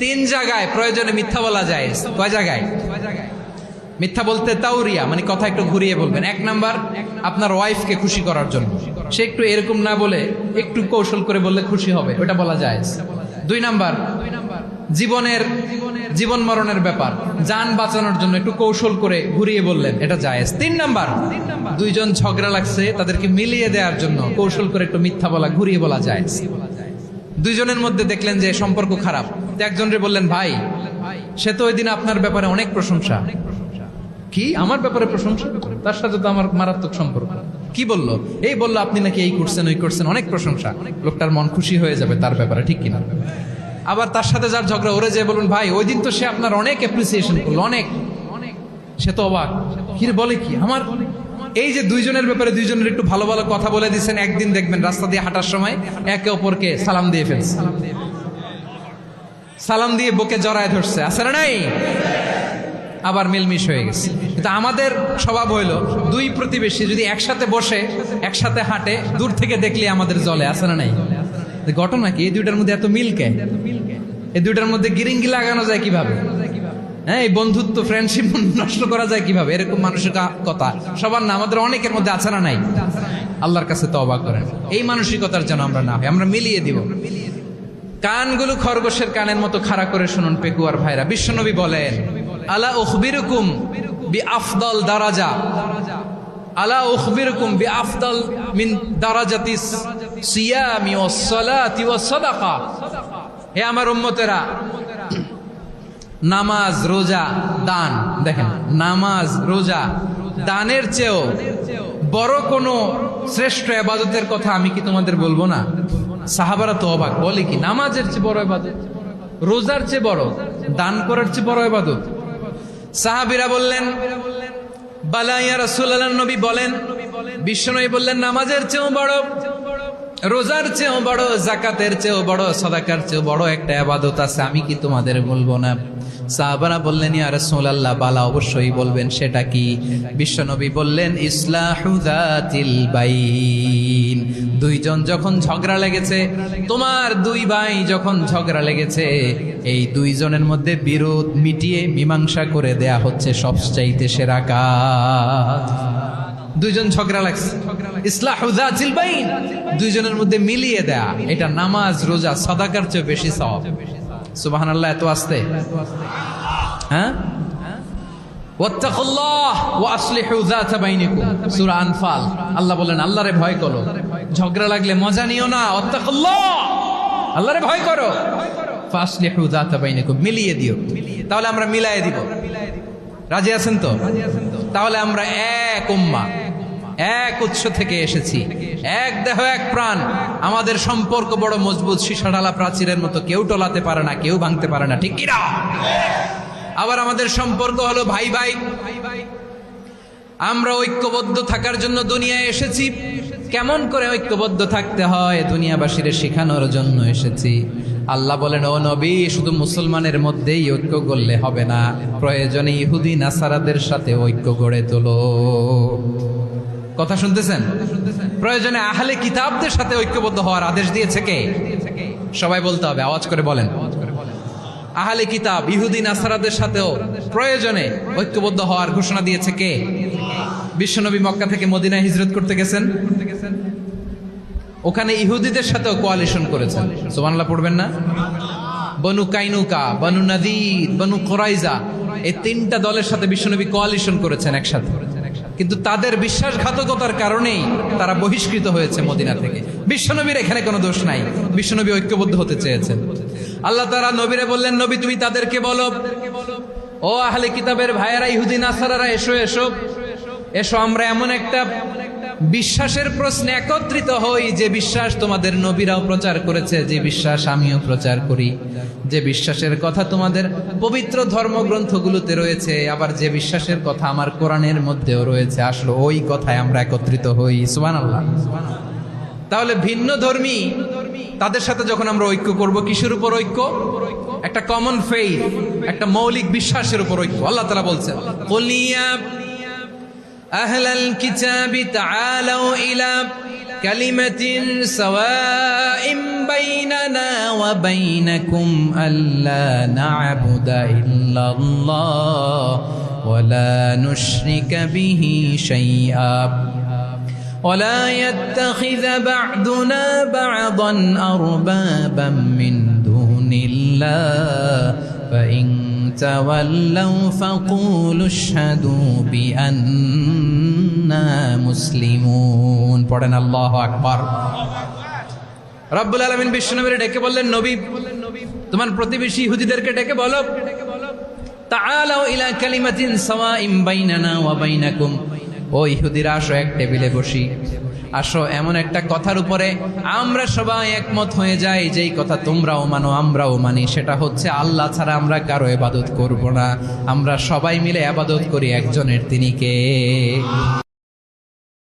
তিন জায়গায় প্রয়োজনে মিথ্যা বলা যায়। কয় জায়গায় মিথ্যা বলতে? তাওরিয়া মানে কথা একটু ঘুরিয়ে বলবেন। এক নাম্বার, আপনার ওয়াইফকে খুশি করার জন্য, সে একটু এরকম না বলে একটু কৌশল করে বললে খুশি হবে, ওটা বলা যায়। দুই নাম্বার, জীবন মরণের ব্যাপার, জান বাঁচানোর জন্য একটু কৌশল করে ঘুরিয়ে বললেন, এটা জায়েজ। তিন নাম্বার, দুইজন ঝগড়া লাগছে তাদেরকে মিলিয়ে দেওয়ার জন্য কৌশল করে একটু মিথ্যা বলা, ঘুরিয়ে বলা জায়েজ। দুইজনের মধ্যে দেখলেন যে সম্পর্ক খারাপ, একজনরে বললেন, ভাই সে তো ওই দিন আপনার ব্যাপারে অনেক প্রশংসা। কি আমার ব্যাপারে প্রশংসা? তার সাথে তো আমার মারাত্মক সম্পর্ক। কি বললো? এই বললো আপনি নাকি এই করছেন ওই করছেন, অনেক প্রশংসা। লোকটার মন খুশি হয়ে যাবে তার ব্যাপারে, ঠিক কিনা? আবার তার সাথে যার ঝগড়া, ওরে যে বলুন, ভাই ওই দিন তো সে আপনার অনেক অ্যাপ্রিসিয়েশন করলো, অনেক। সে তো অবাক, কি বলে কি আমার? এই যে দুইজনের ব্যাপারে দুইজনের একটু ভালো ভালো কথা বলে দিচ্ছেন, একদিন দেখবেন রাস্তা দিয়ে হাঁটার সময় একে অপরকে সালাম দিয়ে ফেলছে, সালাম দিয়ে বুকে জড়ায় ধরছে, আছে না নাই? আবার মিলমিশ হয়ে গেছে। কিন্তু আমাদের স্বভাব হইলো, দুই প্রতিবেশী যদি একসাথে বসে একসাথে হাঁটে, দূর থেকে দেখলে আমাদের জলে, আছে না নাই? ঘটনা কি? এই দুইটার মধ্যে এত মিল কে? এই দুইটার মধ্যে গিরিঙ্গি লাগানো যায় কিভাবে? হ্যাঁ, এই বন্ধুত্ব ফ্রেন্ডশিপ নষ্ট করা যায় কিভাবে? এরকম মানসিকতা সবার না, আমাদের অনেকের মধ্যে আছে না নাই? আল্লাহর কাছে তওবা করেন এই মানসিকতার যেন আমরা না হয়, আমরা মিলিয়ে দিব। কানগুলো খরগোশের কানের মতো খাড়া করে শুনুন পেকুয়ার ভাইরা। বিশ্বনবী বলেন, আলা উখবিরুকুম বিআফদাল দারাজা, আলা উখবিরুকুম বিআফদাল মিন দারাজাতিস সিয়ামি ওয়াস সালাতি ওয়াস সাদাকা। হে আমার উম্মতেরা, নামাজ, রোজা, দান, দেখেন নামাজ, রোজা, দানের চেয়েও বড় কোনো শ্রেষ্ঠ ইবাদতের কথা আমি কি তোমাদের বলবো না? সাহাবারা তো অবাক, বলে কি নামাজের চেয়ে বড় ইবাদত, রোজার চেয়ে বড়, দান করার চেয়ে বড় ইবাদত? সাহাবীরা বললেন, বালা ইয়া রাসূলুল্লাহ, নবী বলেন। বিশ্বনবী বললেন, নামাজের চেয়েও বড়, রোজার চেয়েও বড়, যাকাতের চেয়েও বড়, সাদাকার চেয়েও বড় একটা ইবাদত আছে, আমি কি তোমাদের বলবো না? সাহাবারা বললেন, ইয়া রাসূলুল্লাহ, বালা অবশ্যই বলবেন, সেটা কি? বিশ্বনবী বললেন, ইসলাহু যাতিল বাইন। দুইজন যখন ঝগড়া লেগেছে, তোমার দুই ভাই যখন ঝগড়া লেগেছে, এই দুইজনের মধ্যে বিরোধ মিটিয়ে মীমাংসা করে দেয়া হচ্ছে সবচাইতে সেরা কাজ। দুইজন ঝগড়া লাগছে, ইসলাহু যাতিল বাইন, দুইজনের মধ্যে মিলিয়ে দেয়া, এটা নামাজ, রোজা, সাদাকার চেয়ে বেশি সওয়াব। সুবহানাল্লাহ, এত আস্তে? হ্যাঁ, ওয়াত্তাকুল্লাহ ওয়া আসলিহু যাতা বাইনিকুম, সূরা আনফাল। আল্লাহ বলেন, আল্লাহরে ভয় করো, ঝগড়া লাগলে মজা নিও না, ওয়াত্তাকুল্লাহ, আল্লাহরে ভয় করো, ফাসলিহু যাতা বাইনিকুম, মিলিয়ে দিও। তাহলে আমরা মিলায়ে দিব। রাজি আছেন তো? তাহলে আমরা এক উম্মাহ, এক উৎস থেকে এসেছি, এক দেহ এক প্রাণ, আমাদের সম্পর্ক বড় মজবুত, সীসাঢালা প্রাচীরের মতো, কেউ টলাতে পারে না, কেউ ভাঙতে পারে না, ঠিক কিনা? আবার আমাদের সম্পর্ক হলো ভাই ভাই, আমরা ঐক্যবদ্ধ থাকার জন্য দুনিয়ায় এসেছি। কেমন করে ঐক্যবদ্ধ থাকতে হয় দুনিয়াবাসীর শেখানোর জন্য এসেছি। আল্লাহ বলেন, ও নবী, শুধু মুসলমানের মধ্যেই ঐক্য গড়লে হবে না, প্রয়োজনে ইহুদি নাসারাদের সাথে ঐক্য গড়ে তোলো। কথা শুনতেছেন? প্রয়োজনে আহলে কিতাবদের সাথে ঐক্যবদ্ধ হওয়ার আদেশ দিয়েছে কে? সবাই বলতে হবে, আওয়াজ করে বলেন। আহলে কিতাব ইহুদি নাসারাদের সাথেও প্রয়োজনে ঐক্যবদ্ধ হওয়ার ঘোষণা দিয়েছে কে? বিশ্বনবী মক্কা থেকে মদিনায় হিজরত করতে গেছেন, ওখানে ইহুদিদের সাথেও কোয়ালিশন করেছেন। সুবহানাল্লাহ পড়বেন না? বনু কাইনুকা, বনু নাদির, বনু কুরাইজা, এই তিনটা দলের সাথে বিশ্বনবী কোয়ালিশন করেছেন একসাথে। কিন্তু তাদের বিশ্বাসঘাতকতার কারণেই তারা বহিষ্কৃত হয়েছে মদিনা থেকে। বিশ্বনবীর এখানে কোনো দোষ নাই, বিশ্বনবী ঐক্যবদ্ধ হতে চেয়েছেন। আল্লাহ তাআলা নবীরে বললেন, নবী তুমি তাদেরকে বলো, ও আহলে কিতাবের ভাইয়েরা, ইহুদি নাসারারা, এসো এসো এসো, আমরা এমন একটা বিশ্বাসের প্রশ্নে একত্রিত হই, যে বিশ্বাস তোমাদের নবীরাও প্রচার করেছে, যে বিশ্বাস আমিও প্রচার করি, যে বিশ্বাসের কথা তোমাদের পবিত্র ধর্মগ্রন্থগুলোতে রয়েছে, আবার যে বিশ্বাসের কথা আমার কোরআনের মধ্যেও রয়েছে, আসলে ওই কথায় আমরা একত্রিত হই। সুবহানাল্লাহ। তাহলে ভিন্ন ধর্মী তাদের সাথে যখন আমরা ঐক্য করব, কিসের উপর ঐক্য? একটা কমন ফেইথ, একটা মৌলিক বিশ্বাসের উপর ঐক্য। আল্লাহ তাআলা বলছেন, কুল ইয়া আহলাল কিতাবি তাআলাউ ইলা কালিমাতিন সাওয়াইম বাইনানা ওয়া বাইনাকুম আল্লা না'বুদা ইল্লাল্লাহ ওয়া লা নুশরিকা বিহি শাইআ ولا يتخذ بعضنا بعضا أربابا من دون الله فإن تولوا فقولوا اشهدوا بأننا مسلمون পড়েন আল্লাহু আকবার। রব্বুল আলামিন বিশ্বনবীকে ডেকে বললেন, নবী তোমার প্রতিবেশী ইহুদিদেরকে ডেকে বলো, তাআলাউ ইলা কালিমাতিন সাওয়াইম বাইনানা ওয়া বাইনাকুম, ও ইহুদিরা আসো এক টেবিলে বসি, আসো এমন একটা কথার উপরে আমরা সবাই একমত হয়ে যাই, যেই কথা তোমরাও মানো আমরাও মানি, সেটা হচ্ছে আল্লাহ ছাড়া আমরা কারো ইবাদত করব না, আমরা সবাই মিলে ইবাদত করি একজনের, তিনি কে?